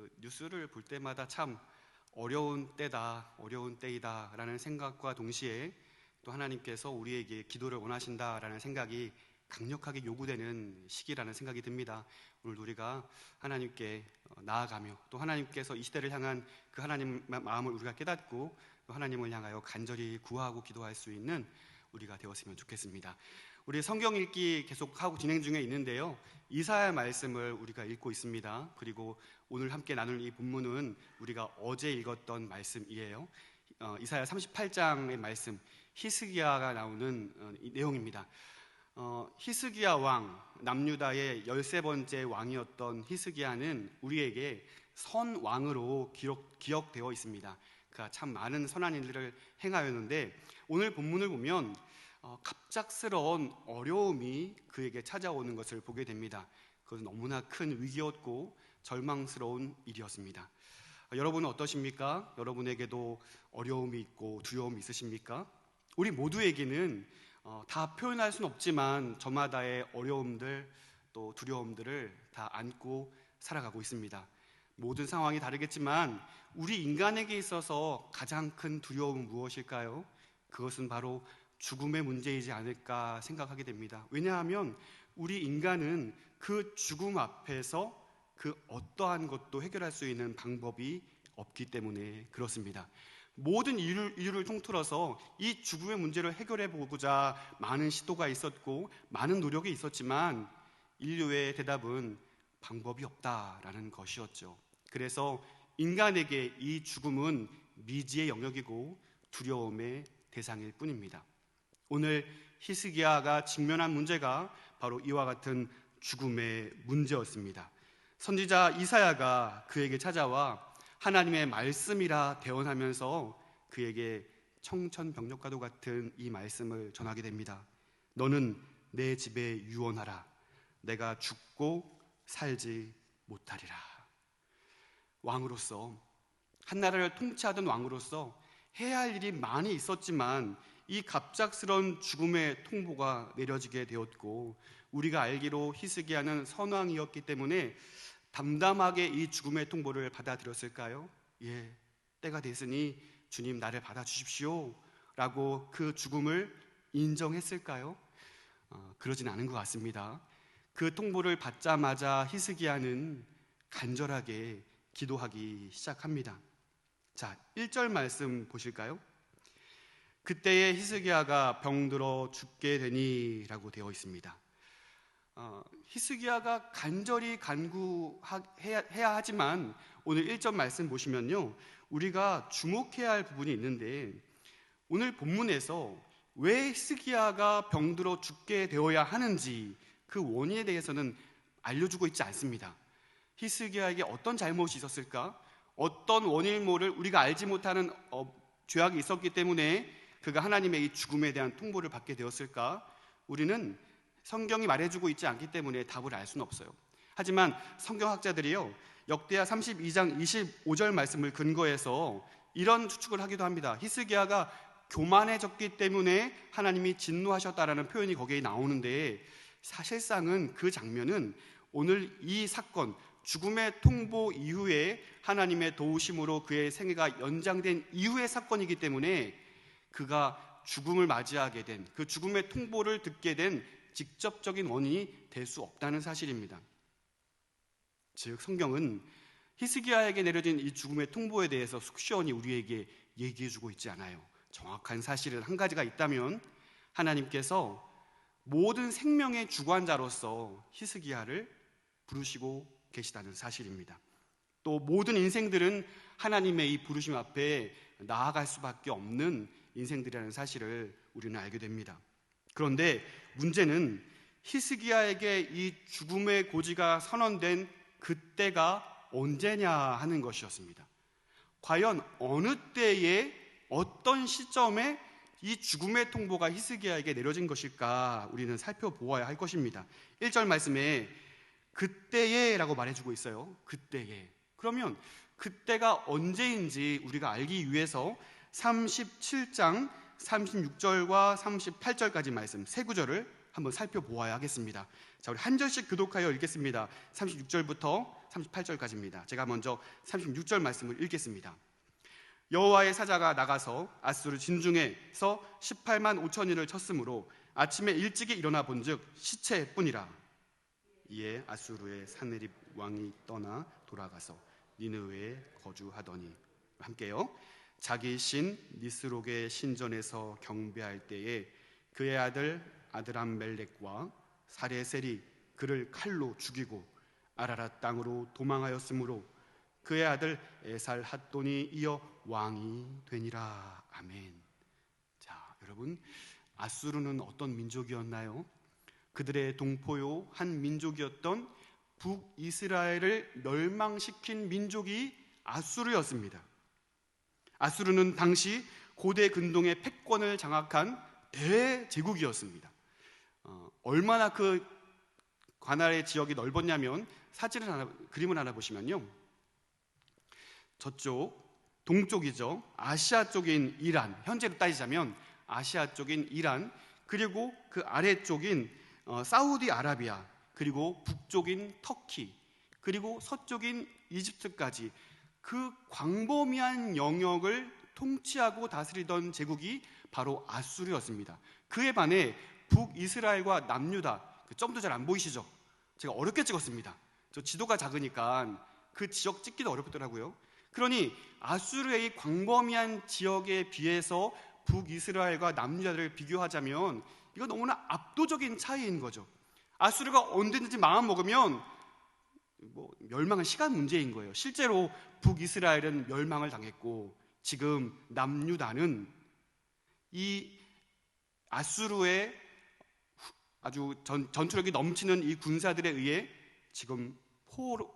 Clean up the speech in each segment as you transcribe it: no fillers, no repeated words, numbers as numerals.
그 뉴스를 볼 때마다 참 어려운 때이다라는 생각과 동시에 또 하나님께서 우리에게 기도를 원하신다라는 생각이 강력하게 요구되는 시기라는 생각이 듭니다. 오늘 우리가 하나님께 나아가며 또 하나님께서 이 시대를 향한 그 하나님 마음을 우리가 깨닫고 또 하나님을 향하여 간절히 구하고 기도할 수 있는 우리가 되었으면 좋겠습니다. 우리 성경 읽기 계속하고 진행 중에 있는데요, 이사야 말씀을 우리가 읽고 있습니다. 그리고 오늘 함께 나눌 이 본문은 우리가 어제 읽었던 말씀이에요. 이사야 38장의 말씀, 히스기야가 나오는 이 내용입니다. 히스기야 왕, 남유다의 13번째 왕이었던 히스기야는 우리에게 선왕으로 기억되어 있습니다. 그가 참 많은 선한 일들을 행하였는데 오늘 본문을 보면 갑작스러운 어려움이 그에게 찾아오는 것을 보게 됩니다. 그것은 너무나 큰 위기였고 절망스러운 일이었습니다. 여러분은 어떠십니까? 여러분에게도 어려움이 있고 두려움이 있으십니까? 우리 모두에게는 다 표현할 수는 없지만 저마다의 어려움들 또 두려움들을 다 안고 살아가고 있습니다. 모든 상황이 다르겠지만 우리 인간에게 있어서 가장 큰 두려움은 무엇일까요? 그것은 바로 죽음의 문제이지 않을까 생각하게 됩니다. 왜냐하면 우리 인간은 그 죽음 앞에서 그 어떠한 것도 해결할 수 있는 방법이 없기 때문에 그렇습니다. 모든 인류를 통틀어서 이 죽음의 문제를 해결해 보고자 많은 시도가 있었고 많은 노력이 있었지만 인류의 대답은 방법이 없다라는 것이었죠. 그래서 인간에게 이 죽음은 미지의 영역이고 두려움의 대상일 뿐입니다. 오늘 히스기야가 직면한 문제가 바로 이와 같은 죽음의 문제였습니다. 선지자 이사야가 그에게 찾아와 하나님의 말씀이라 대언하면서 그에게 청천벽력과도 같은 이 말씀을 전하게 됩니다. 너는 내 집에 유언하라. 내가 죽고 살지 못하리라. 왕으로서, 한 나라를 통치하던 왕으로서 해야 할 일이 많이 있었지만 이 갑작스러운 죽음의 통보가 내려지게 되었고, 우리가 알기로 히스기야는 선왕이었기 때문에 담담하게 이 죽음의 통보를 받아들였을까요? 예, 때가 됐으니 주님 나를 받아주십시오 라고 그 죽음을 인정했을까요? 그러진 않은 것 같습니다. 그 통보를 받자마자 히스기야는 간절하게 기도하기 시작합니다. 자, 1절 말씀 보실까요? 그때에 히스기야가 병들어 죽게 되니 라고 되어 있습니다. 히스기야가 간절히 간구해야 하지만 오늘 1절 말씀 보시면요, 우리가 주목해야 할 부분이 있는데 오늘 본문에서 왜 히스기야가 병들어 죽게 되어야 하는지 그 원인에 대해서는 알려주고 있지 않습니다. 히스기야에게 어떤 잘못이 있었을까? 어떤 원인모를 우리가 알지 못하는 죄악이 있었기 때문에 그가 하나님의 이 죽음에 대한 통보를 받게 되었을까? 우리는 성경이 말해주고 있지 않기 때문에 답을 알 수는 없어요. 하지만 성경학자들이요, 역대하 32장 25절 말씀을 근거해서 이런 추측을 하기도 합니다. 히스기야가 교만해졌기 때문에 하나님이 진노하셨다라는 표현이 거기에 나오는데 사실상은 그 장면은 오늘 이 사건, 죽음의 통보 이후에 하나님의 도우심으로 그의 생애가 연장된 이후의 사건이기 때문에 그가 죽음을 맞이하게 된, 그 죽음의 통보를 듣게 된 직접적인 원인이 될 수 없다는 사실입니다. 즉 성경은 히스기야에게 내려진 이 죽음의 통보에 대해서 속 시원히 우리에게 얘기해주고 있지 않아요. 정확한 사실은 한 가지가 있다면 하나님께서 모든 생명의 주관자로서 히스기야를 부르시고 계시다는 사실입니다. 또 모든 인생들은 하나님의 이 부르심 앞에 나아갈 수밖에 없는 인생들이라는 사실을 우리는 알게 됩니다. 그런데 문제는 히스기야에게 이 죽음의 고지가 선언된 그때가 언제냐 하는 것이었습니다. 과연 어느 때에 어떤 시점에 이 죽음의 통보가 히스기야에게 내려진 것일까 우리는 살펴보아야 할 것입니다. 1절 말씀에 그때에 라고 말해주고 있어요. 그때에. 그러면 그때가 언제인지 우리가 알기 위해서 37장 36절과 38절까지 말씀 세 구절을 한번 살펴보아야 하겠습니다. 자, 우리 한 절씩 교독하여 읽겠습니다. 36절부터 38절까지입니다. 제가 먼저 36절 말씀을 읽겠습니다. 여호와의 사자가 나가서 아수르 진중에서 18만 5천인을 쳤으므로 아침에 일찍이 일어나 본즉 시체뿐이라. 이에 아수르의 사네립 왕이 떠나 돌아가서 니느웨에 거주하더니, 함께요. 자기 신 니스록의 신전에서 경배할 때에 그의 아들 아드람멜렉과 사레셀이 그를 칼로 죽이고 아라랏 땅으로 도망하였으므로 그의 아들 에살핫돈이 이어 왕이 되니라. 아멘. 자, 여러분, 아수르는 어떤 민족이었나요? 그들의 동포요 한 민족이었던 북이스라엘을 멸망시킨 민족이 아수르였습니다. 아수르는 당시 고대 근동의 패권을 장악한 대제국이었습니다. 얼마나 그 관할의 지역이 넓었냐면 그림을 하나 보시면요, 저쪽 동쪽이죠. 아시아 쪽인 이란, 현재로 따지자면 아시아 쪽인 이란, 그리고 그 아래쪽인 사우디아라비아, 그리고 북쪽인 터키, 그리고 서쪽인 이집트까지 그 광범위한 영역을 통치하고 다스리던 제국이 바로 아수르였습니다. 그에 반해 북이스라엘과 남유다, 점도 잘 안 보이시죠? 제가 어렵게 찍었습니다. 저 지도가 작으니까 그 지역 찍기도 어렵더라고요. 그러니 아수르의 광범위한 지역에 비해서 북이스라엘과 남유다를 비교하자면 이거 너무나 압도적인 차이인 거죠. 아수르가 언제든지 마음 먹으면 멸망은 시간 문제인 거예요. 실제로 북이스라엘은 멸망을 당했고 지금 남유다는 이 아수르의 아주 전투력이 넘치는 이 군사들에 의해 지금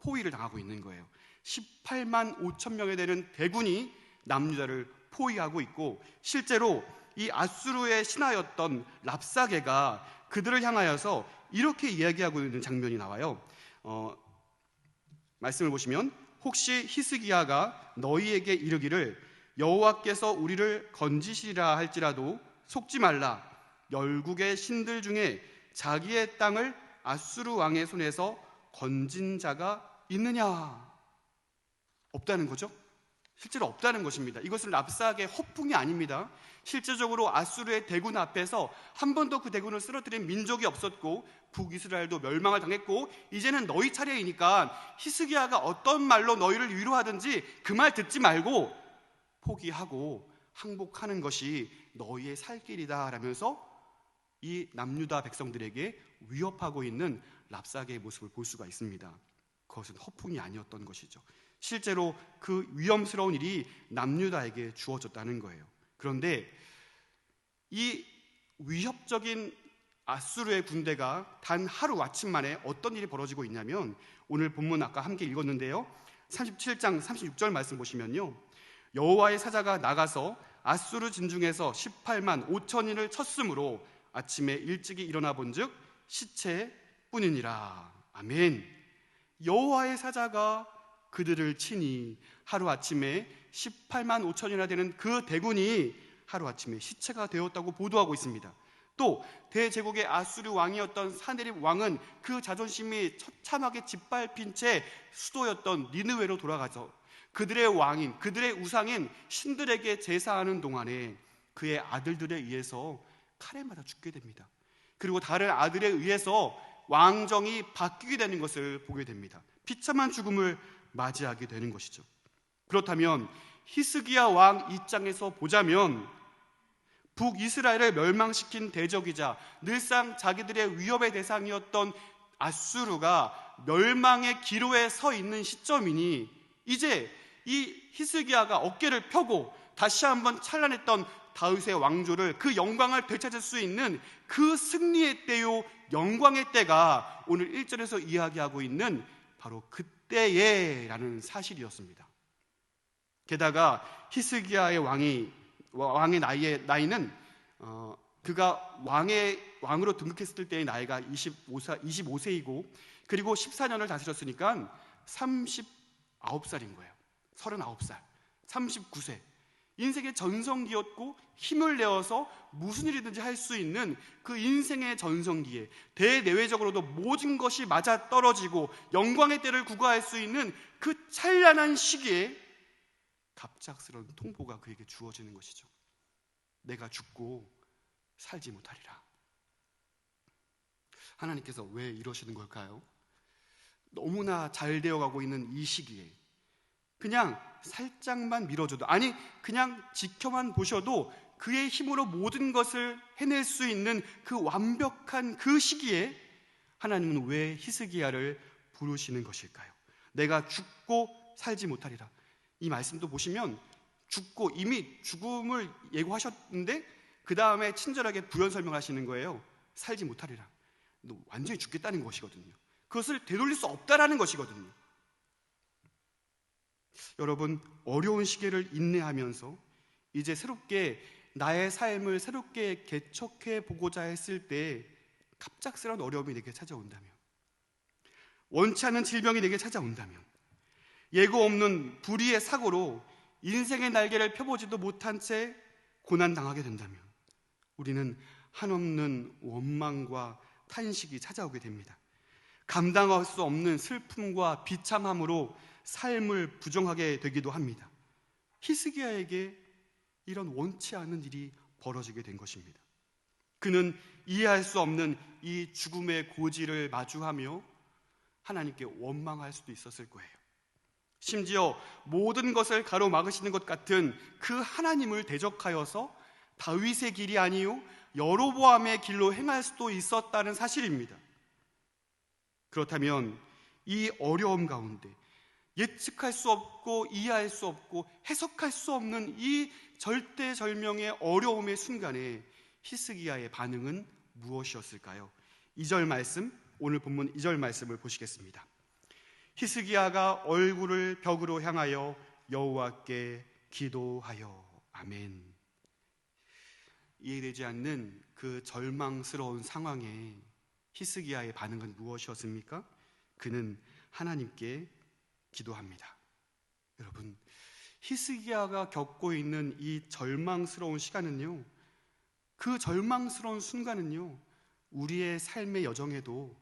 포위를 당하고 있는 거예요. 18만 5천 명에 되는 대군이 남유다를 포위하고 있고, 실제로 이 아수르의 신하였던 랍사게가 그들을 향하여서 이렇게 이야기하고 있는 장면이 나와요. 말씀을 보시면, 혹시 히스기야가 너희에게 이르기를 여호와께서 우리를 건지시리라 할지라도 속지 말라. 열국의 신들 중에 자기의 땅을 아수르 왕의 손에서 건진 자가 있느냐? 없다는 거죠. 실제로 없다는 것입니다. 이것은 랍사게의 허풍이 아닙니다. 실제적으로 아수르의 대군 앞에서 한 번도 그 대군을 쓰러뜨린 민족이 없었고 북이스라엘도 멸망을 당했고 이제는 너희 차례이니까 히스기야가 어떤 말로 너희를 위로하든지 그 말 듣지 말고 포기하고 항복하는 것이 너희의 살 길이다 라면서 이 남유다 백성들에게 위협하고 있는 랍사게의 모습을 볼 수가 있습니다. 그것은 허풍이 아니었던 것이죠. 실제로 그 위험스러운 일이 남유다에게 주어졌다는 거예요. 그런데 이 위협적인 아수르의 군대가 단 하루 아침 만에 어떤 일이 벌어지고 있냐면, 오늘 본문 아까 함께 읽었는데요, 37장 36절 말씀 보시면요, 여호와의 사자가 나가서 아수르 진중에서 18만 5천인을 쳤으므로 아침에 일찍이 일어나 본즉 시체뿐이니라. 아멘. 여호와의 사자가 그들을 치니 하루아침에 18만 5천이나 되는 그 대군이 하루아침에 시체가 되었다고 보도하고 있습니다. 또 대제국의 아수르 왕이었던 사네립 왕은 그 자존심이 처참하게 짓밟힌 채 수도였던 니느웨로 돌아가서 그들의 왕인, 그들의 우상인 신들에게 제사하는 동안에 그의 아들들에 의해서 칼에 맞아 죽게 됩니다. 그리고 다른 아들에 의해서 왕정이 바뀌게 되는 것을 보게 됩니다. 비참한 죽음을 맞이하게 되는 것이죠. 그렇다면 히스기야 왕 입장에서 보자면 북이스라엘을 멸망시킨 대적이자 늘상 자기들의 위협의 대상이었던 아수르가 멸망의 기로에 서 있는 시점이니 이제 이 히스기야가 어깨를 펴고 다시 한번 찬란했던 다윗의 왕조를, 그 영광을 되찾을 수 있는 그 승리의 때요, 영광의 때가 오늘 1절에서 이야기하고 있는 바로 그때에 라는 사실이었습니다. 게다가 히스기야의 왕의 나이는 그가 왕으로 등극했을 때의 나이가 25세이고 그리고 14년을 다스렸으니까 39살인 거예요. 39살, 39세. 인생의 전성기였고 힘을 내어서 무슨 일이든지 할 수 있는 그 인생의 전성기에 대내외적으로도 모든 것이 맞아떨어지고 영광의 때를 구가할 수 있는 그 찬란한 시기에 갑작스러운 통보가 그에게 주어지는 것이죠. 내가 죽고 살지 못하리라. 하나님께서 왜 이러시는 걸까요? 너무나 잘 되어가고 있는 이 시기에 그냥 살짝만 밀어줘도, 아니 그냥 지켜만 보셔도 그의 힘으로 모든 것을 해낼 수 있는 그 완벽한 그 시기에 하나님은 왜 히스기야를 부르시는 것일까요? 내가 죽고 살지 못하리라. 이 말씀도 보시면 죽고, 이미 죽음을 예고하셨는데 그 다음에 친절하게 부연 설명하시는 거예요. 살지 못하리라. 너 완전히 죽겠다는 것이거든요. 그것을 되돌릴 수 없다라는 것이거든요. 여러분, 어려운 시기를 인내하면서 이제 새롭게 나의 삶을 새롭게 개척해 보고자 했을 때 갑작스러운 어려움이 내게 찾아온다면, 원치 않는 질병이 내게 찾아온다면, 예고 없는 불의의 사고로 인생의 날개를 펴보지도 못한 채 고난당하게 된다면 우리는 한없는 원망과 탄식이 찾아오게 됩니다. 감당할 수 없는 슬픔과 비참함으로 삶을 부정하게 되기도 합니다. 히스기야에게 이런 원치 않은 일이 벌어지게 된 것입니다. 그는 이해할 수 없는 이 죽음의 고지를 마주하며 하나님께 원망할 수도 있었을 거예요. 심지어 모든 것을 가로막으시는 것 같은 그 하나님을 대적하여서 다윗의 길이 아니요 여로보암의 길로 행할 수도 있었다는 사실입니다. 그렇다면 이 어려움 가운데 예측할 수 없고 이해할 수 없고 해석할 수 없는 이 절대절명의 어려움의 순간에 히스기야의 반응은 무엇이었을까요? 2절 말씀, 오늘 본문 2절 말씀을 보시겠습니다. 히스기야가 얼굴을 벽으로 향하여 여호와께 기도하여. 아멘. 이해되지 않는 그 절망스러운 상황에 히스기야의 반응은 무엇이었습니까? 그는 하나님께 기도합니다. 여러분, 히스기야가 겪고 있는 이 절망스러운 시간은요, 그 절망스러운 순간은요, 우리의 삶의 여정에도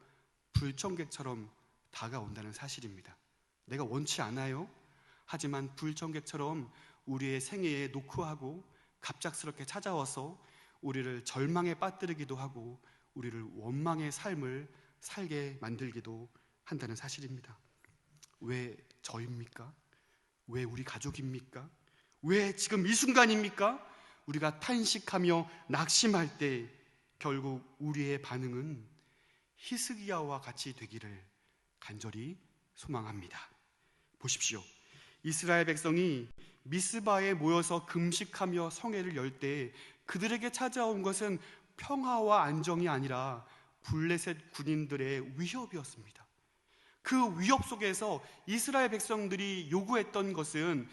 불청객처럼 다가온다는 사실입니다. 내가 원치 않아요. 하지만 불청객처럼 우리의 생애에 노크하고 갑작스럽게 찾아와서 우리를 절망에 빠뜨리기도 하고 우리를 원망의 삶을 살게 만들기도 한다는 사실입니다. 왜 저입니까? 왜 우리 가족입니까? 왜 지금 이 순간입니까? 우리가 탄식하며 낙심할 때 결국 우리의 반응은 히스기야와 같이 되기를 간절히 소망합니다. 보십시오. 이스라엘 백성이 미스바에 모여서 금식하며 성회를 열 때 그들에게 찾아온 것은 평화와 안정이 아니라 블레셋 군인들의 위협이었습니다. 그 위협 속에서 이스라엘 백성들이 요구했던 것은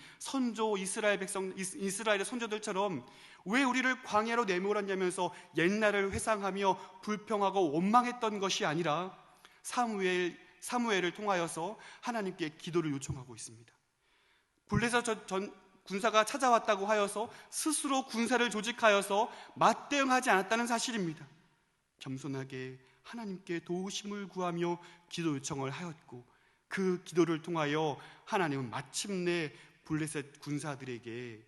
이스라엘의 선조들처럼 왜 우리를 광야로 내몰았냐면서 옛날을 회상하며 불평하고 원망했던 것이 아니라 사무엘을 통하여서 하나님께 기도를 요청하고 있습니다. 블레셋 군사가 찾아왔다고 하여서 스스로 군사를 조직하여서 맞대응하지 않았다는 사실입니다. 겸손하게 하나님께 도우심을 구하며 기도 요청을 하였고 그 기도를 통하여 하나님은 마침내 블레셋 군사들에게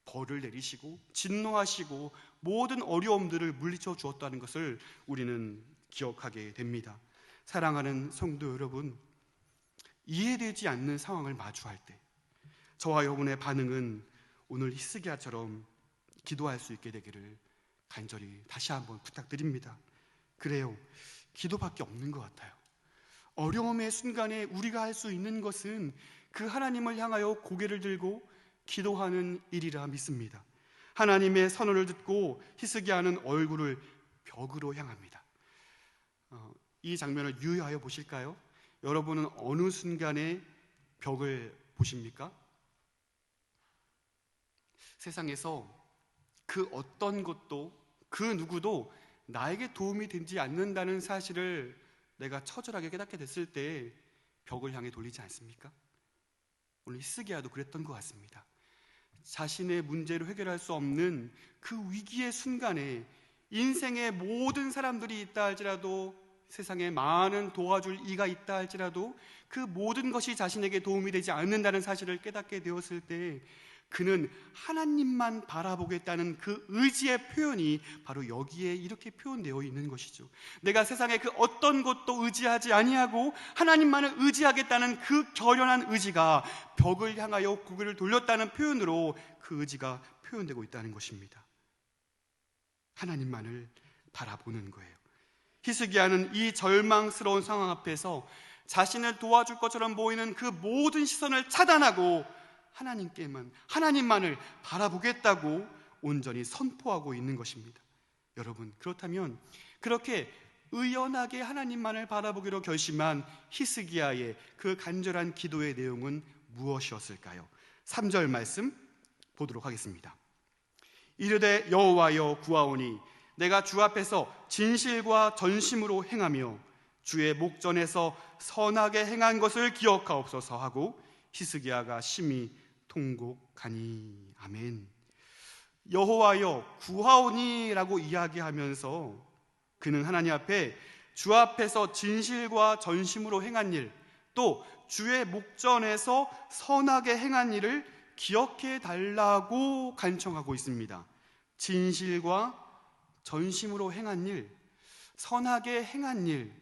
벌을 내리시고 진노하시고 모든 어려움들을 물리쳐 주었다는 것을 우리는 기억하게 됩니다. 사랑하는 성도 여러분, 이해되지 않는 상황을 마주할 때 저와 여러분의 반응은 오늘 히스기야처럼 기도할 수 있게 되기를 간절히 다시 한번 부탁드립니다. 그래요, 기도밖에 없는 것 같아요. 어려움의 순간에 우리가 할 수 있는 것은 그 하나님을 향하여 고개를 들고 기도하는 일이라 믿습니다. 하나님의 선언을 듣고 히스기야는 얼굴을 벽으로 향합니다. 이 장면을 유의하여 보실까요? 여러분은 어느 순간에 벽을 보십니까? 세상에서 그 어떤 것도 그 누구도 나에게 도움이 되지 않는다는 사실을 내가 처절하게 깨닫게 됐을 때 벽을 향해 돌리지 않습니까? 오늘 히스기야도 그랬던 것 같습니다. 자신의 문제를 해결할 수 없는 그 위기의 순간에 인생의 모든 사람들이 있다 할지라도, 세상에 많은 도와줄 이가 있다 할지라도 그 모든 것이 자신에게 도움이 되지 않는다는 사실을 깨닫게 되었을 때 그는 하나님만 바라보겠다는 그 의지의 표현이 바로 여기에 이렇게 표현되어 있는 것이죠. 내가 세상의 그 어떤 것도 의지하지 아니하고 하나님만을 의지하겠다는 그 결연한 의지가 벽을 향하여 고개를 돌렸다는 표현으로 그 의지가 표현되고 있다는 것입니다. 하나님만을 바라보는 거예요. 히스기야는 이 절망스러운 상황 앞에서 자신을 도와줄 것처럼 보이는 그 모든 시선을 차단하고 하나님만을 바라보겠다고 온전히 선포하고 있는 것입니다. 여러분, 그렇다면 그렇게 의연하게 하나님만을 바라보기로 결심한 히스기야의 그 간절한 기도의 내용은 무엇이었을까요? 3절 말씀 보도록 하겠습니다. 이르되 여호와여 구하오니 내가 주 앞에서 진실과 전심으로 행하며 주의 목전에서 선하게 행한 것을 기억하옵소서 하고 히스기야가 심히 통곡하니. 아멘. 여호와여 구하오니 라고 이야기하면서 그는 하나님 앞에 주 앞에서 진실과 전심으로 행한 일, 또 주의 목전에서 선하게 행한 일을 기억해 달라고 간청하고 있습니다. 진실과 전심으로 행한 일, 선하게 행한 일,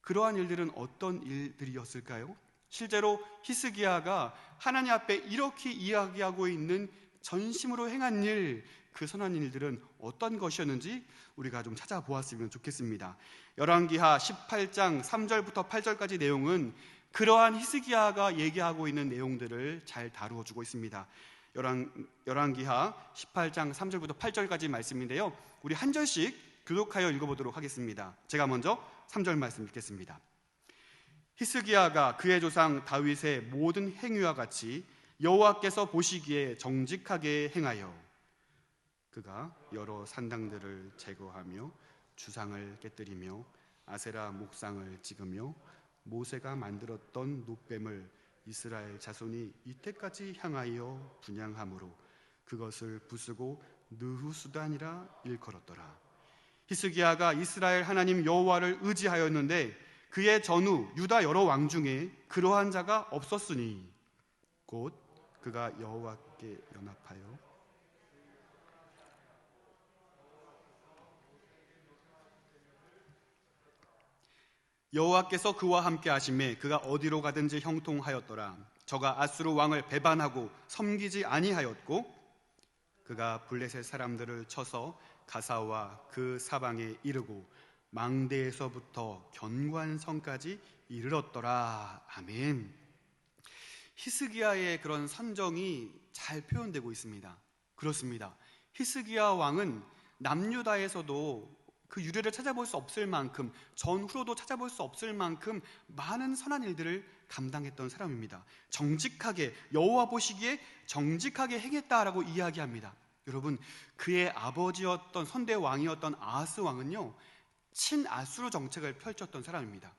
그러한 일들은 어떤 일들이었을까요? 실제로 히스기야가 하나님 앞에 이렇게 이야기하고 있는 전심으로 행한 일, 그 선한 일들은 어떤 것이었는지 우리가 좀 찾아보았으면 좋겠습니다. 열왕기하 18장 3절부터 8절까지 내용은 그러한 히스기야가 얘기하고 있는 내용들을 잘 다루어 주고 있습니다. 열왕기하 18장 3절부터 8절까지 말씀인데요, 우리 한 절씩 교독하여 읽어보도록 하겠습니다. 제가 먼저 3절 말씀 읽겠습니다. 히스기야가 그의 조상 다윗의 모든 행위와 같이 여호와께서 보시기에 정직하게 행하여 그가 여러 산당들을 제거하며 주상을 깨뜨리며 아세라 목상을 찍으며 모세가 만들었던 놋뱀을 이스라엘 자손이 이때까지 향하여 분향함으로 그것을 부수고 느후수단이라 일컬었더라. 히스기야가 이스라엘 하나님 여호와를 의지하였는데 그의 전후 유다 여러 왕 중에 그러한 자가 없었으니 곧 그가 여호와께 연합하여 여호와께서 그와 함께 하심에 그가 어디로 가든지 형통하였더라. 저가 아수르 왕을 배반하고 섬기지 아니하였고 그가 블레셋 사람들을 쳐서 가사와 그 사방에 이르고 망대에서부터 견관성까지 이르렀더라. 아멘. 히스기야의 그런 선정이 잘 표현되고 있습니다. 그렇습니다. 히스기야 왕은 남유다에서도 그 유래를 찾아볼 수 없을 만큼, 전후로도 찾아볼 수 없을 만큼 많은 선한 일들을 감당했던 사람입니다. 정직하게, 여호와 보시기에 정직하게 행했다라고 이야기합니다. 여러분, 그의 아버지였던 선대 왕이었던 아하스 왕은요, 친아수르 정책을 펼쳤던 사람입니다.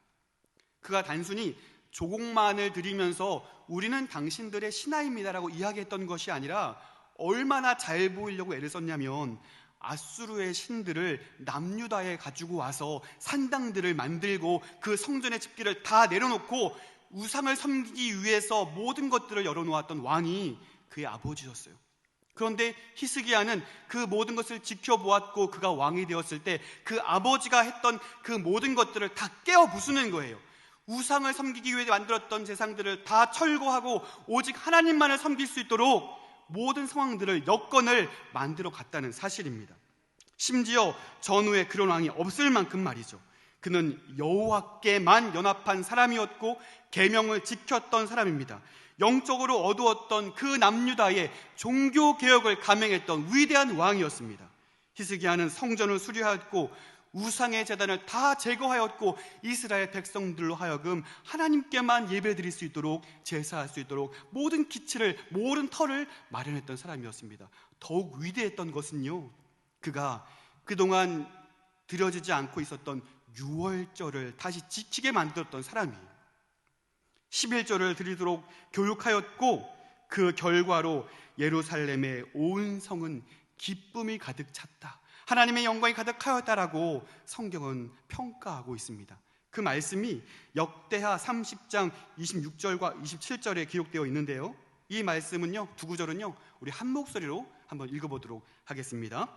그가 단순히 조공만을 드리면서 우리는 당신들의 신하입니다라고 이야기했던 것이 아니라 얼마나 잘 보이려고 애를 썼냐면 아수르의 신들을 남유다에 가지고 와서 산당들을 만들고 그 성전의 집기를 다 내려놓고 우상을 섬기기 위해서 모든 것들을 열어놓았던 왕이 그의 아버지였어요. 그런데 히스기야는 그 모든 것을 지켜보았고 그가 왕이 되었을 때 그 아버지가 했던 그 모든 것들을 다 깨어 부수는 거예요. 우상을 섬기기 위해 만들었던 제상들을 다 철거하고 오직 하나님만을 섬길 수 있도록 모든 상황들을, 여건을 만들어 갔다는 사실입니다. 심지어 전후에 그런 왕이 없을 만큼 말이죠. 그는 여호와께만 연합한 사람이었고 계명을 지켰던 사람입니다. 영적으로 어두웠던 그 남유다의 종교개혁을 감행했던 위대한 왕이었습니다. 히스기야는 성전을 수리하였고 우상의 제단을 다 제거하였고 이스라엘 백성들로 하여금 하나님께만 예배드릴 수 있도록, 제사할 수 있도록 모든 기치를, 모든 터를 마련했던 사람이었습니다. 더욱 위대했던 것은요, 그가 그동안 드려지지 않고 있었던 유월절을 다시 지키게 만들었던 사람이에요. 11절을 드리도록 교육하였고 그 결과로 예루살렘의 온 성은 기쁨이 가득 찼다. 하나님의 영광이 가득하였다라고 성경은 평가하고 있습니다. 그 말씀이 역대하 30장 26절과 27절에 기록되어 있는데요. 이 말씀은요, 두 구절은요, 우리 한 목소리로 한번 읽어보도록 하겠습니다.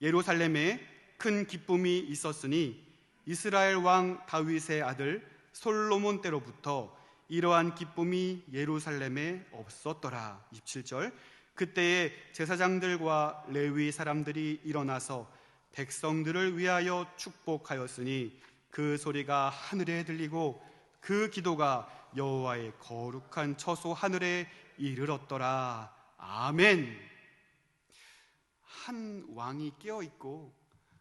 예루살렘에 큰 기쁨이 있었으니 이스라엘 왕 다윗의 아들 솔로몬 때로부터 이러한 기쁨이 예루살렘에 없었더라. 27절. 그때에 제사장들과 레위 사람들이 일어나서 백성들을 위하여 축복하였으니 그 소리가 하늘에 들리고 그 기도가 여호와의 거룩한 처소 하늘에 이르렀더라. 아멘. 한 왕이 깨어있고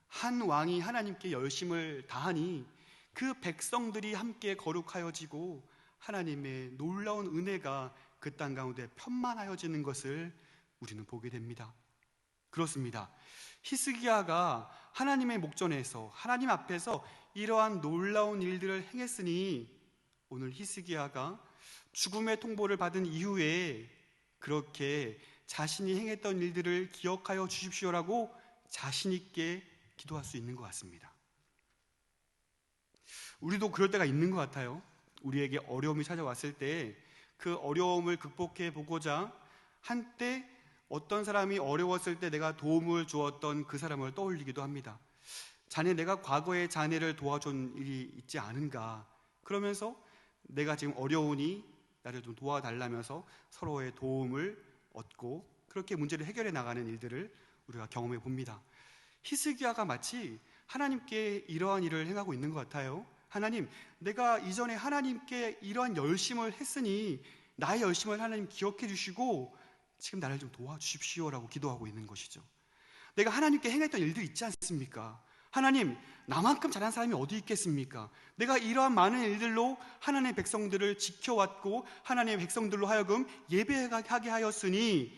한 왕이 하나님께 열심을 다하니 그 백성들이 함께 거룩하여지고 하나님의 놀라운 은혜가 그 땅 가운데 편만하여지는 것을 우리는 보게 됩니다. 그렇습니다. 히스기야가 하나님의 목전에서 하나님 앞에서 이러한 놀라운 일들을 행했으니 오늘 히스기야가 죽음의 통보를 받은 이후에 그렇게 자신이 행했던 일들을 기억하여 주십시오라고 자신 있게 기도할 수 있는 것 같습니다. 우리도 그럴 때가 있는 것 같아요. 우리에게 어려움이 찾아왔을 때 그 어려움을 극복해 보고자 한때 어떤 사람이 어려웠을 때 내가 도움을 주었던 그 사람을 떠올리기도 합니다. 자네, 내가 과거에 자네를 도와준 일이 있지 않은가? 그러면서 내가 지금 어려우니 나를 좀 도와달라면서 서로의 도움을 얻고 그렇게 문제를 해결해 나가는 일들을 우리가 경험해 봅니다. 히스기야가 마치 하나님께 이러한 일을 행하고 있는 것 같아요. 하나님, 내가 이전에 하나님께 이러한 열심을 했으니 나의 열심을 하나님 기억해 주시고 지금 나를 좀 도와주십시오라고 기도하고 있는 것이죠. 내가 하나님께 행했던 일들 있지 않습니까? 하나님, 나만큼 잘한 사람이 어디 있겠습니까? 내가 이러한 많은 일들로 하나님의 백성들을 지켜왔고 하나님의 백성들로 하여금 예배하게 하였으니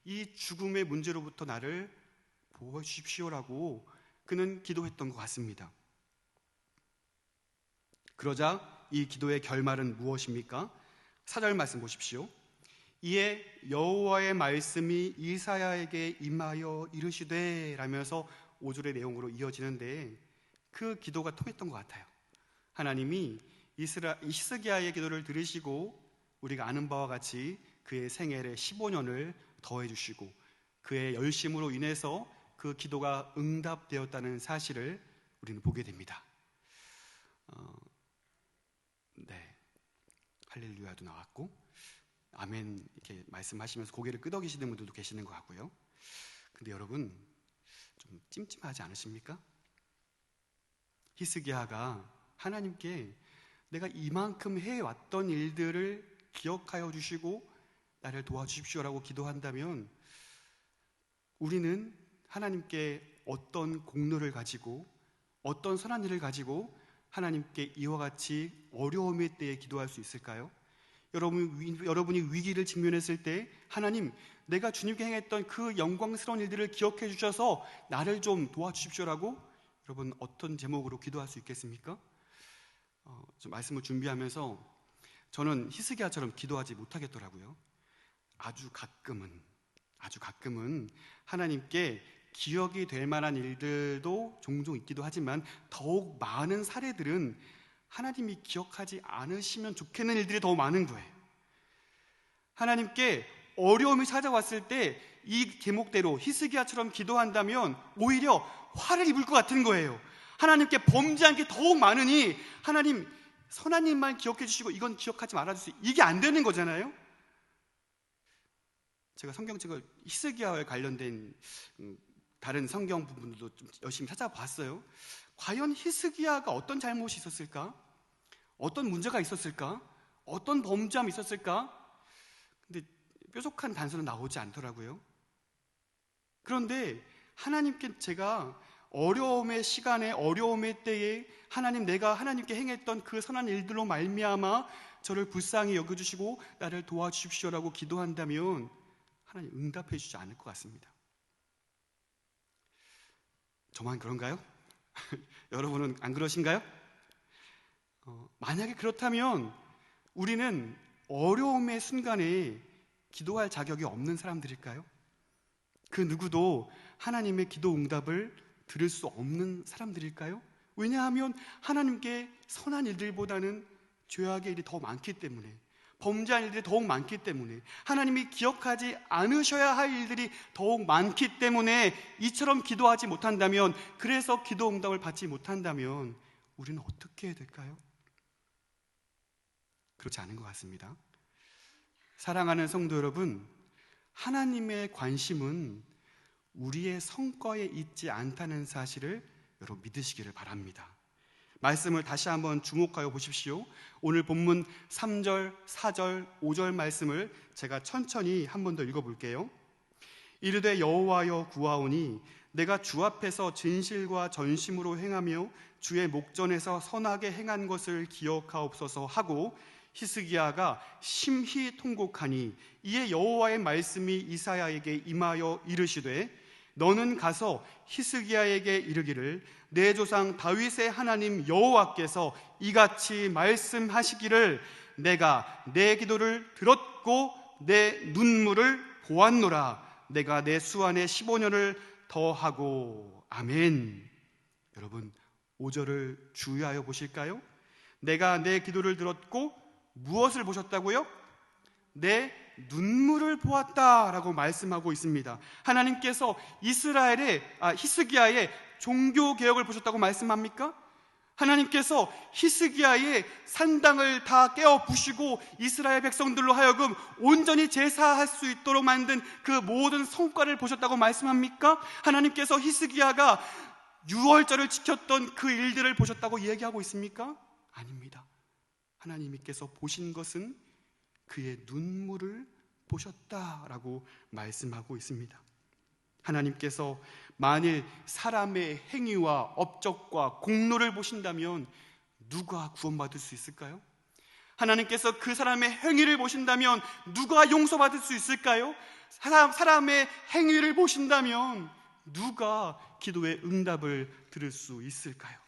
이 죽음의 문제로부터 나를 보호해 주십시오라고 그는 기도했던 것 같습니다. 그러자 이 기도의 결말은 무엇입니까? 4절 말씀 보십시오. 이에 여호와의 말씀이 이사야에게 임하여 이르시되 라면서 5절의 내용으로 이어지는데 그 기도가 통했던 것 같아요. 하나님이 히스기야의 기도를 들으시고 우리가 아는 바와 같이 그의 생애에 15년을 더해 주시고 그의 열심으로 인해서 그 기도가 응답되었다는 사실을 우리는 보게 됩니다. 네, 할렐루야도 나왔고 아멘 이렇게 말씀하시면서 고개를 끄덕이시는 분들도 계시는 것 같고요. 근데 여러분 좀 찜찜하지 않으십니까? 히스기야가 하나님께 내가 이만큼 해왔던 일들을 기억하여 주시고 나를 도와주십시오라고 기도한다면 우리는 하나님께 어떤 공로를 가지고 어떤 선한 일을 가지고 하나님께 이와 같이 어려움의 때에 기도할 수 있을까요? 여러분이 위기를 직면했을 때 하나님, 내가 주님께 행했던 그 영광스러운 일들을 기억해 주셔서 나를 좀 도와주십시오라고 여러분 어떤 제목으로 기도할 수 있겠습니까? 좀 말씀을 준비하면서 저는 히스기야처럼 기도하지 못하겠더라고요. 아주 가끔은 하나님께 기억이 될 만한 일들도 종종 있기도 하지만 더욱 많은 사례들은 하나님이 기억하지 않으시면 좋겠는 일들이 더 많은 거예요. 하나님께 어려움이 찾아왔을 때 이 제목대로 히스기야처럼 기도한다면 오히려 화를 입을 것 같은 거예요. 하나님께 범죄한 게 더욱 많으니 하나님 선한 일만 기억해 주시고 이건 기억하지 말아주세요. 이게 안 되는 거잖아요. 제가 성경책을 히스기야와 관련된 다른 성경 부분도 좀 열심히 찾아봤어요. 과연 히스기야가 어떤 잘못이 있었을까? 어떤 문제가 있었을까? 어떤 범죄함이 있었을까? 근데 뾰족한 단서는 나오지 않더라고요. 그런데 하나님께 제가 어려움의 시간에 어려움의 때에 하나님, 내가 하나님께 행했던 그 선한 일들로 말미암아 저를 불쌍히 여겨주시고 나를 도와주십시오라고 기도한다면 하나님 응답해 주지 않을 것 같습니다. 저만 그런가요? 여러분은 안 그러신가요? 만약에 그렇다면 우리는 어려움의 순간에 기도할 자격이 없는 사람들일까요? 그 누구도 하나님의 기도 응답을 들을 수 없는 사람들일까요? 왜냐하면 하나님께 선한 일들보다는 죄악의 일이 더 많기 때문에, 범죄한 일들이 더욱 많기 때문에, 하나님이 기억하지 않으셔야 할 일들이 더욱 많기 때문에 이처럼 기도하지 못한다면, 그래서 기도 응답을 받지 못한다면 우리는 어떻게 해야 될까요? 그렇지 않은 것 같습니다. 사랑하는 성도 여러분, 하나님의 관심은 우리의 성과에 있지 않다는 사실을 여러분 믿으시기를 바랍니다. 말씀을 다시 한번 주목하여 보십시오. 오늘 본문 3절, 4절, 5절 말씀을 제가 천천히 한 번 더 읽어볼게요. 이르되 여호와여 구하오니 내가 주 앞에서 진실과 전심으로 행하며 주의 목전에서 선하게 행한 것을 기억하옵소서 하고 히스기야가 심히 통곡하니 이에 여호와의 말씀이 이사야에게 임하여 이르시되 너는 가서 히스기야에게 이르기를 내 조상 다윗의 하나님 여호와께서 이같이 말씀하시기를 내가 내 기도를 들었고 내 눈물을 보았노라. 내가 내 수완에 15년을 더하고. 아멘. 여러분 5절을 주의하여 보실까요? 내가 내 기도를 들었고 무엇을 보셨다고요? 내 눈물을 보았다라고 말씀하고 있습니다. 하나님께서 히스기야의 종교 개혁을 보셨다고 말씀합니까? 하나님께서 히스기야의 산당을 다 깨어 부시고 이스라엘 백성들로 하여금 온전히 제사할 수 있도록 만든 그 모든 성과를 보셨다고 말씀합니까? 하나님께서 히스기야가 유월절을 지켰던 그 일들을 보셨다고 얘기하고 있습니까? 아닙니다. 하나님께서 보신 것은 그의 눈물을 보셨다라고 말씀하고 있습니다. 하나님께서 만일 사람의 행위와 업적과 공로를 보신다면 누가 구원받을 수 있을까요? 하나님께서 그 사람의 행위를 보신다면 누가 용서받을 수 있을까요? 사람의 행위를 보신다면 누가 기도의 응답을 들을 수 있을까요?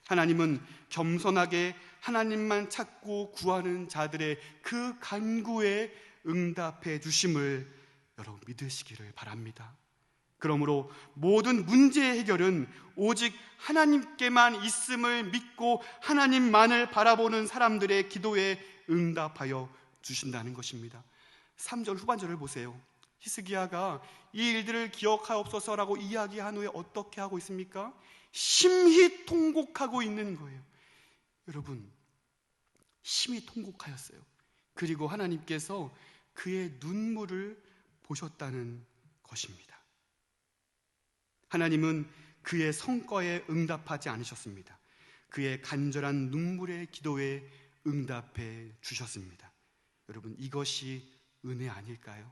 하나님은 겸손하게 하나님만 찾고 구하는 자들의 그 간구에 응답해 주심을 여러분 믿으시기를 바랍니다. 그러므로 모든 문제의 해결은 오직 하나님께만 있음을 믿고 하나님만을 바라보는 사람들의 기도에 응답하여 주신다는 것입니다. 3절 후반절을 보세요. 히스기야가 이 일들을 기억하옵소서라고 이야기한 후에 어떻게 하고 있습니까? 심히 통곡하고 있는 거예요. 여러분, 심히 통곡하였어요. 그리고 하나님께서 그의 눈물을 보셨다는 것입니다. 하나님은 그의 성과에 응답하지 않으셨습니다. 그의 간절한 눈물의 기도에 응답해 주셨습니다. 여러분, 이것이 은혜 아닐까요?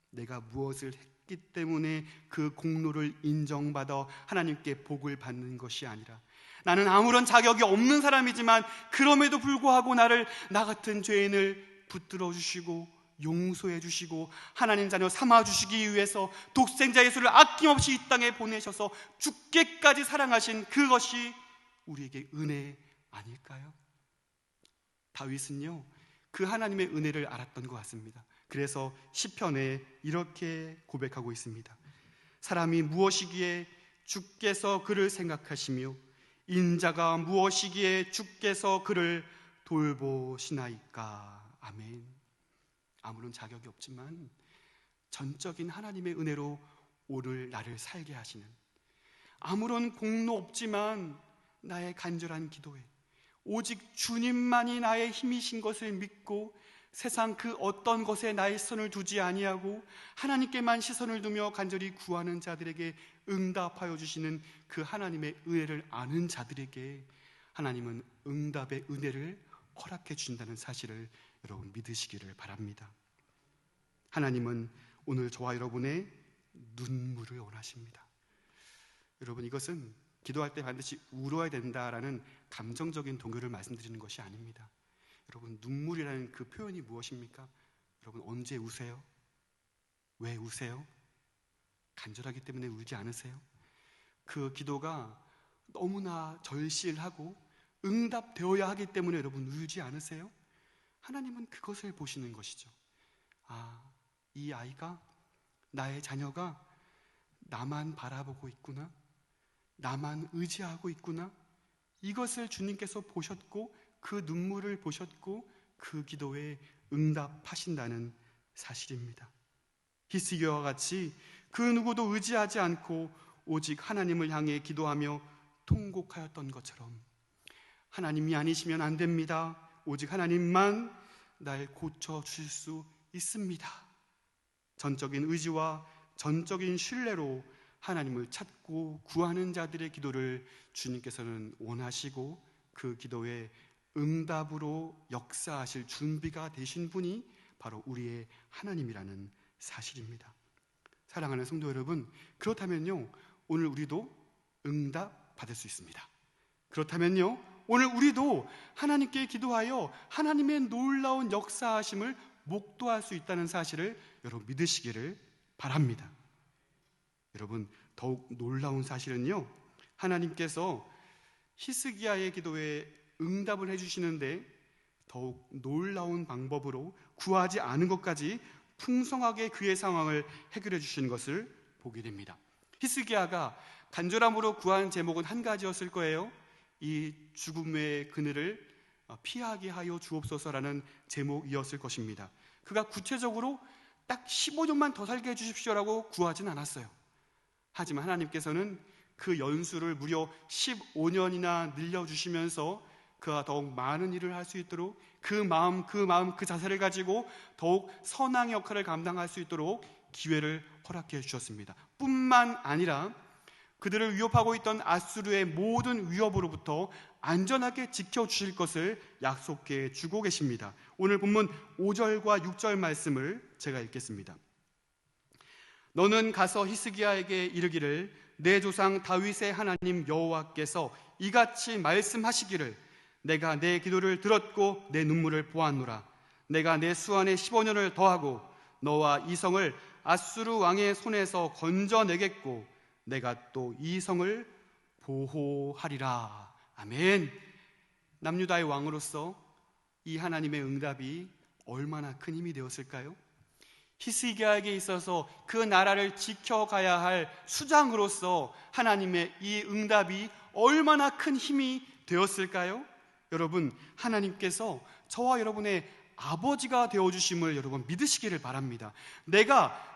내가 무엇을 했기 때문에 그 공로를 인정받아 하나님께 복을 받는 것이 아니라 나는 아무런 자격이 없는 사람이지만 그럼에도 불구하고 나 같은 죄인을 붙들어 주시고 용서해 주시고 하나님 자녀 삼아 주시기 위해서 독생자 예수를 아낌없이 이 땅에 보내셔서 죽게까지 사랑하신 그것이 우리에게 은혜 아닐까요? 다윗은요, 그 하나님의 은혜를 알았던 것 같습니다. 그래서 시편에 이렇게 고백하고 있습니다. 사람이 무엇이기에 주께서 그를 생각하시며 인자가 무엇이기에 주께서 그를 돌보시나이까. 아멘. 아무런 자격이 없지만 전적인 하나님의 은혜로 오늘 나를 살게 하시는, 아무런 공로 없지만 나의 간절한 기도에 오직 주님만이 나의 힘이신 것을 믿고 세상 그 어떤 것에 나의 시선을 두지 아니하고 하나님께만 시선을 두며 간절히 구하는 자들에게 응답하여 주시는 그 하나님의 은혜를 아는 자들에게 하나님은 응답의 은혜를 허락해 주신다는 사실을 여러분 믿으시기를 바랍니다. 하나님은 오늘 저와 여러분의 눈물을 원하십니다. 여러분, 이것은 기도할 때 반드시 울어야 된다라는 감정적인 동요를 말씀드리는 것이 아닙니다. 여러분, 눈물이라는 그 표현이 무엇입니까? 여러분, 언제 우세요? 왜 우세요? 간절하기 때문에 울지 않으세요? 그 기도가 너무나 절실하고 응답되어야 하기 때문에 여러분 울지 않으세요? 하나님은 그것을 보시는 것이죠. 이 아이가, 나의 자녀가 나만 바라보고 있구나, 나만 의지하고 있구나, 이것을 주님께서 보셨고 그 눈물을 보셨고 그 기도에 응답하신다는 사실입니다. 히스기야와 같이 그 누구도 의지하지 않고 오직 하나님을 향해 기도하며 통곡하였던 것처럼, 하나님이 아니시면 안 됩니다, 오직 하나님만 날 고쳐주실 수 있습니다, 전적인 의지와 전적인 신뢰로 하나님을 찾고 구하는 자들의 기도를 주님께서는 원하시고 그 기도에 응답으로 역사하실 준비가 되신 분이 바로 우리의 하나님이라는 사실입니다. 사랑하는 성도 여러분, 그렇다면요, 오늘 우리도 응답 받을 수 있습니다. 그렇다면요, 오늘 우리도 하나님께 기도하여 하나님의 놀라운 역사하심을 목도할 수 있다는 사실을 여러분 믿으시기를 바랍니다. 여러분, 더욱 놀라운 사실은요, 하나님께서 히스기야의 기도에 응답을 해주시는데 더욱 놀라운 방법으로 구하지 않은 것까지 풍성하게 그의 상황을 해결해 주시는 것을 보게 됩니다. 히스기야가 간절함으로 구한 제목은 한 가지였을 거예요. 이 죽음의 그늘을 피하게 하여 주옵소서라는 제목이었을 것입니다. 그가 구체적으로 딱 15년만 더 살게 해주십시오라고 구하진 않았어요. 하지만 하나님께서는 그 연수를 무려 15년이나 늘려주시면서 그가 더욱 많은 일을 할 수 있도록 그 마음, 그 자세를 가지고 더욱 선왕의 역할을 감당할 수 있도록 기회를 허락해 주셨습니다. 뿐만 아니라 그들을 위협하고 있던 아수르의 모든 위협으로부터 안전하게 지켜주실 것을 약속해 주고 계십니다. 오늘 본문 5절과 6절 말씀을 제가 읽겠습니다. 너는 가서 히스기야에게 이르기를 내 조상 다윗의 하나님 여호와께서 이같이 말씀하시기를 내가 내 기도를 들었고 내 눈물을 보았노라. 내가 내 수완에 15년을 더하고 너와 이 성을 아수르 왕의 손에서 건져내겠고 내가 또 이 성을 보호하리라. 아멘. 남유다의 왕으로서 이 하나님의 응답이 얼마나 큰 힘이 되었을까요? 히스기야에게 있어서 그 나라를 지켜가야 할 수장으로서 하나님의 이 응답이 얼마나 큰 힘이 되었을까요? 여러분, 하나님께서 저와 여러분의 아버지가 되어주심을 여러분 믿으시기를 바랍니다.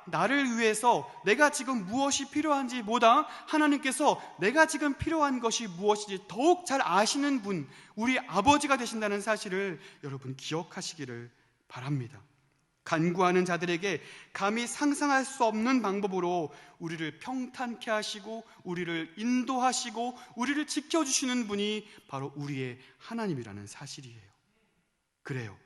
나를 위해서 내가 지금 무엇이 필요한지 보다 하나님께서 내가 지금 필요한 것이 무엇인지 더욱 잘 아시는 분, 우리 아버지가 되신다는 사실을 여러분 기억하시기를 바랍니다. 간구하는 자들에게 감히 상상할 수 없는 방법으로 우리를 평탄케 하시고 우리를 인도하시고 우리를 지켜주시는 분이 바로 우리의 하나님이라는 사실이에요. 그래요,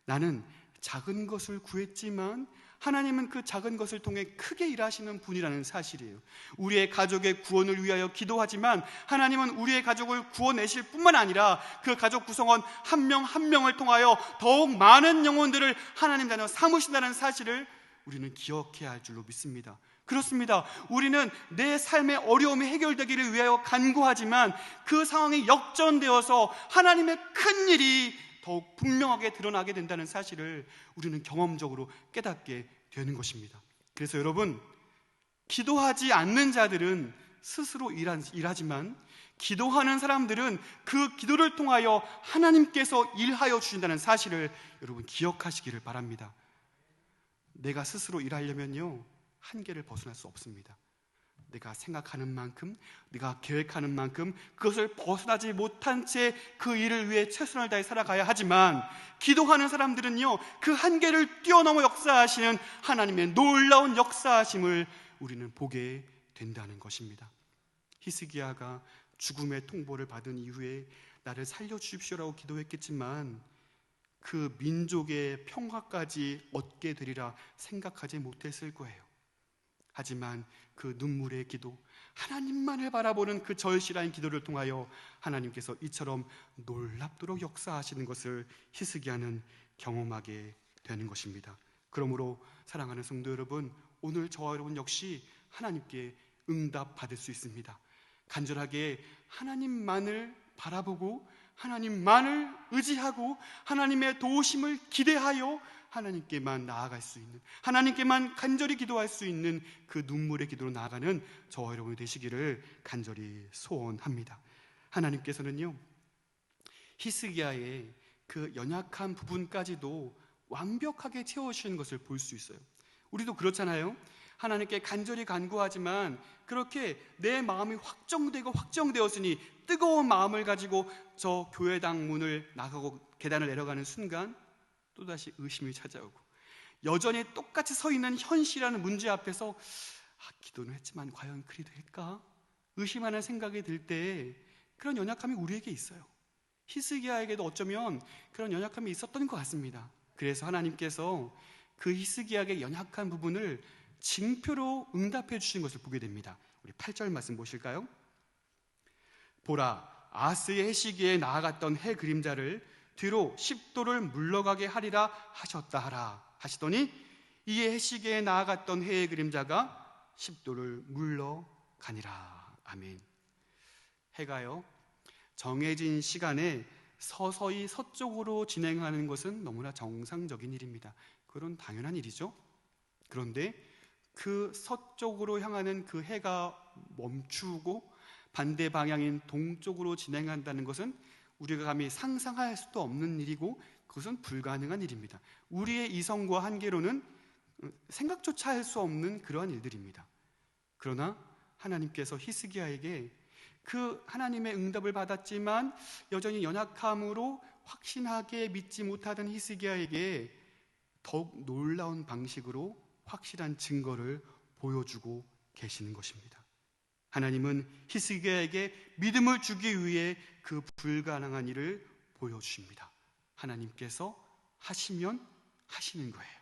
나는 작은 것을 구했지만 하나님은 그 작은 것을 통해 크게 일하시는 분이라는 사실이에요. 우리의 가족의 구원을 위하여 기도하지만 하나님은 우리의 가족을 구원내실 뿐만 아니라 그 가족 구성원 한 명 한 명을 통하여 더욱 많은 영혼들을 하나님 자녀 삼으신다는 사실을 우리는 기억해야 할 줄로 믿습니다. 그렇습니다. 우리는 내 삶의 어려움이 해결되기를 위하여 간구하지만 그 상황이 역전되어서 하나님의 큰 일이 더욱 분명하게 드러나게 된다는 사실을 우리는 경험적으로 깨닫게 되는 것입니다. 그래서 여러분, 기도하지 않는 자들은 스스로 일하지만 기도하는 사람들은 그 기도를 통하여 하나님께서 일하여 주신다는 사실을 여러분 기억하시기를 바랍니다. 내가 스스로 일하려면요, 한계를 벗어날 수 없습니다. 내가 생각하는 만큼, 내가 계획하는 만큼 그것을 벗어나지 못한 채 그 일을 위해 최선을 다해 살아가야 하지만 기도하는 사람들은요, 그 한계를 뛰어넘어 역사하시는 하나님의 놀라운 역사하심을 우리는 보게 된다는 것입니다. 히스기야가 죽음의 통보를 받은 이후에 나를 살려주십시오라고 기도했겠지만 그 민족의 평화까지 얻게 되리라 생각하지 못했을 거예요. 하지만 그 눈물의 기도, 하나님만을 바라보는 그 절실한 기도를 통하여 하나님께서 이처럼 놀랍도록 역사하시는 것을 히스기야는 경험하게 되는 것입니다. 그러므로 사랑하는 성도 여러분, 오늘 저와 여러분 역시 하나님께 응답받을 수 있습니다. 간절하게 하나님만을 바라보고 하나님만을 의지하고 하나님의 도우심을 기대하여 하나님께만 나아갈 수 있는, 하나님께만 간절히 기도할 수 있는 그 눈물의 기도로 나아가는 저와 여러분이 되시기를 간절히 소원합니다. 하나님께서는요, 히스기야의 그 연약한 부분까지도 완벽하게 채워주시는 것을 볼 수 있어요. 우리도 그렇잖아요. 하나님께 간절히 간구하지만 그렇게 내 마음이 확정되었으니 뜨거운 마음을 가지고 저 교회당 문을 나가고 계단을 내려가는 순간 또다시 의심이 찾아오고, 여전히 똑같이 서 있는 현실이라는 문제 앞에서 기도는 했지만 과연 그리 될까? 의심하는 생각이 들 때 그런 연약함이 우리에게 있어요. 히스기야에게도 어쩌면 그런 연약함이 있었던 것 같습니다. 그래서 하나님께서 그 히스기야의 연약한 부분을 징표로 응답해 주신 것을 보게 됩니다. 우리 8절 말씀 보실까요? 보라, 아하스의 해시기에 나아갔던 해 그림자를 뒤로 10도를 물러가게 하리라 하셨다 하라 하시더니 이에 해시기에 나아갔던 해의 그림자가 10도를 물러가니라. 아멘. 해가요, 정해진 시간에 서서히 서쪽으로 진행하는 것은 너무나 정상적인 일입니다. 그런 당연한 일이죠. 그런데 그 서쪽으로 향하는 그 해가 멈추고 반대 방향인 동쪽으로 진행한다는 것은 우리가 감히 상상할 수도 없는 일이고 그것은 불가능한 일입니다. 우리의 이성과 한계로는 생각조차 할 수 없는 그러한 일들입니다. 그러나 하나님께서 히스기야에게 그 하나님의 응답을 받았지만 여전히 연약함으로 확신하게 믿지 못하던 히스기야에게 더욱 놀라운 방식으로 확실한 증거를 보여주고 계시는 것입니다. 하나님은 히스기야에게 믿음을 주기 위해 그 불가능한 일을 보여주십니다. 하나님께서 하시면 하시는 거예요.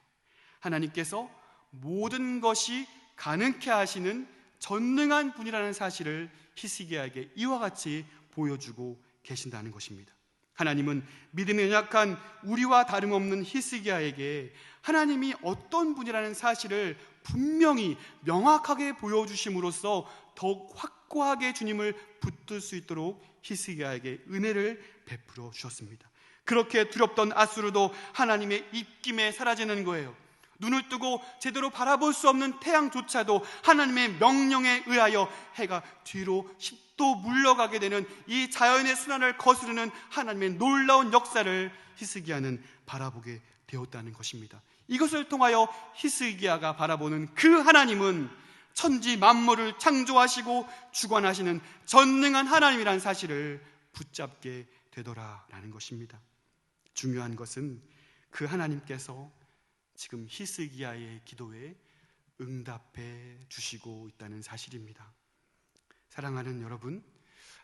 하나님께서 모든 것이 가능케 하시는 전능한 분이라는 사실을 히스기야에게 이와 같이 보여주고 계신다는 것입니다. 하나님은 믿음에 연약한 우리와 다름없는 히스기야에게 하나님이 어떤 분이라는 사실을 분명히 명확하게 보여주심으로써 더욱 확고하게 주님을 붙들 수 있도록 히스기야에게 은혜를 베풀어 주셨습니다. 그렇게 두렵던 아수르도 하나님의 입김에 사라지는 거예요. 눈을 뜨고 제대로 바라볼 수 없는 태양조차도 하나님의 명령에 의하여 해가 뒤로 10도 물러가게 되는 이 자연의 순환을 거스르는 하나님의 놀라운 역사를 히스기야는 바라보게 되었다는 것입니다. 이것을 통하여 히스기야가 바라보는 그 하나님은 천지 만물을 창조하시고 주관하시는 전능한 하나님이라는 사실을 붙잡게 되더라라는 것입니다. 중요한 것은 그 하나님께서 지금 히스기야의 기도에 응답해 주시고 있다는 사실입니다. 사랑하는 여러분,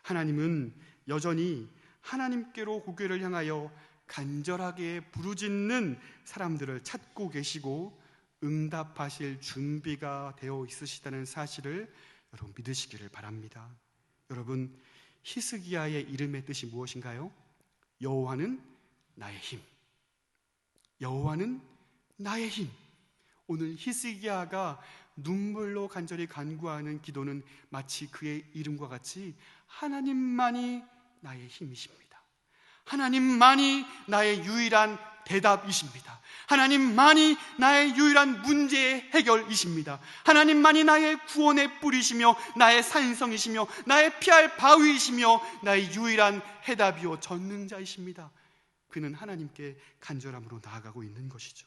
하나님은 여전히 하나님께로 고개를 향하여 간절하게 부르짖는 사람들을 찾고 계시고 응답하실 준비가 되어 있으시다는 사실을 여러분 믿으시기를 바랍니다. 여러분, 히스기야의 이름의 뜻이 무엇인가요? 여호와는 나의 힘. 여호와는 나의 힘. 오늘 히스기야가 눈물로 간절히 간구하는 기도는 마치 그의 이름과 같이 하나님만이 나의 힘이십니다. 하나님만이 나의 유일한 대답이십니다. 하나님만이 나의 유일한 문제의 해결이십니다. 하나님만이 나의 구원의 뿌리시며 나의 산성이시며 나의 피할 바위이시며 나의 유일한 해답이요 전능자이십니다. 그는 하나님께 간절함으로 나아가고 있는 것이죠.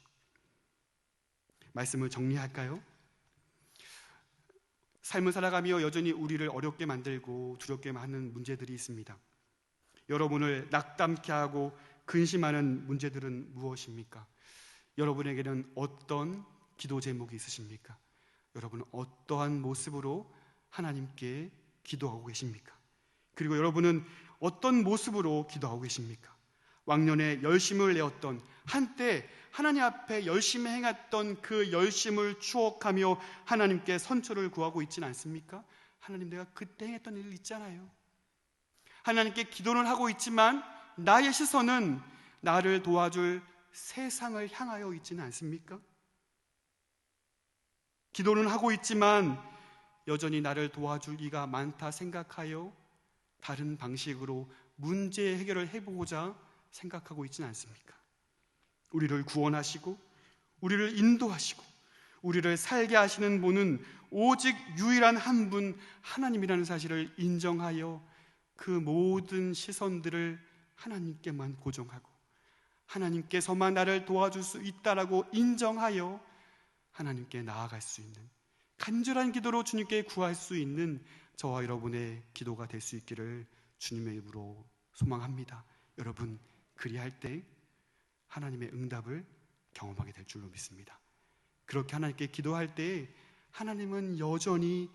말씀을 정리할까요? 삶을 살아가며 여전히 우리를 어렵게 만들고 두렵게 하는 문제들이 있습니다. 여러분을 낙담케 하고 근심하는 문제들은 무엇입니까? 여러분에게는 어떤 기도 제목이 있으십니까? 여러분은 어떠한 모습으로 하나님께 기도하고 계십니까? 그리고 여러분은 어떤 모습으로 기도하고 계십니까? 왕년에 열심을 내었던, 한때 하나님 앞에 열심히 행했던 그 열심을 추억하며 하나님께 선처를 구하고 있지는 않습니까? 하나님, 내가 그때 행했던 일 있잖아요. 하나님께 기도는 하고 있지만 나의 시선은 나를 도와줄 세상을 향하여 있지는 않습니까? 기도는 하고 있지만 여전히 나를 도와줄 이가 많다 생각하여 다른 방식으로 문제 해결을 해보고자 생각하고 있지는 않습니까? 우리를 구원하시고 우리를 인도하시고 우리를 살게 하시는 분은 오직 유일한 한 분 하나님이라는 사실을 인정하여 그 모든 시선들을 하나님께만 고정하고 하나님께서만 나를 도와줄 수 있다라고 인정하여 하나님께 나아갈 수 있는 간절한 기도로 주님께 구할 수 있는 저와 여러분의 기도가 될 수 있기를 주님의 이름으로 소망합니다. 여러분, 그리할 때 하나님의 응답을 경험하게 될 줄로 믿습니다. 그렇게 하나님께 기도할 때 하나님은 여전히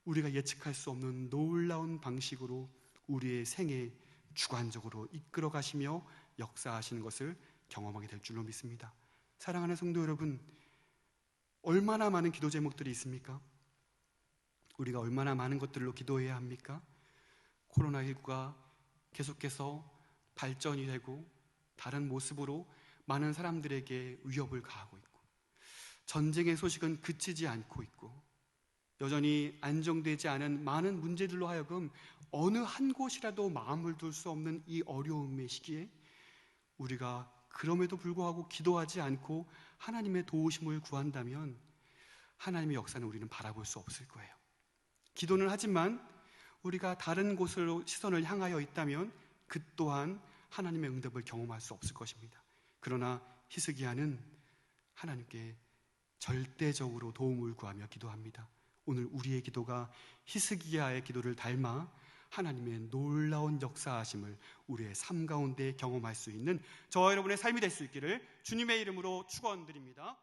우리가 예측할 수 없는 놀라운 방식으로 우리의 생에 주관적으로 이끌어 가시며 역사하시는 것을 경험하게 될 줄로 믿습니다. 사랑하는 성도 여러분, 얼마나 많은 기도 제목들이 있습니까? 우리가 얼마나 많은 것들로 기도해야 합니까? 코로나19가 계속해서 발전이 되고 다른 모습으로 많은 사람들에게 위협을 가하고 있고 전쟁의 소식은 그치지 않고 있고 여전히 안정되지 않은 많은 문제들로 하여금 어느 한 곳이라도 마음을 둘 수 없는 이 어려움의 시기에 우리가 그럼에도 불구하고 기도하지 않고 하나님의 도우심을 구한다면 하나님의 역사는 우리는 바라볼 수 없을 거예요. 기도는 하지만 우리가 다른 곳으로 시선을 향하여 있다면 그 또한 하나님의 응답을 경험할 수 없을 것입니다. 그러나 히스기야는 하나님께 절대적으로 도움을 구하며 기도합니다. 오늘 우리의 기도가 히스기야의 기도를 닮아 하나님의 놀라운 역사하심을 우리의 삶 가운데 경험할 수 있는 저와 여러분의 삶이 될 수 있기를 주님의 이름으로 축원드립니다.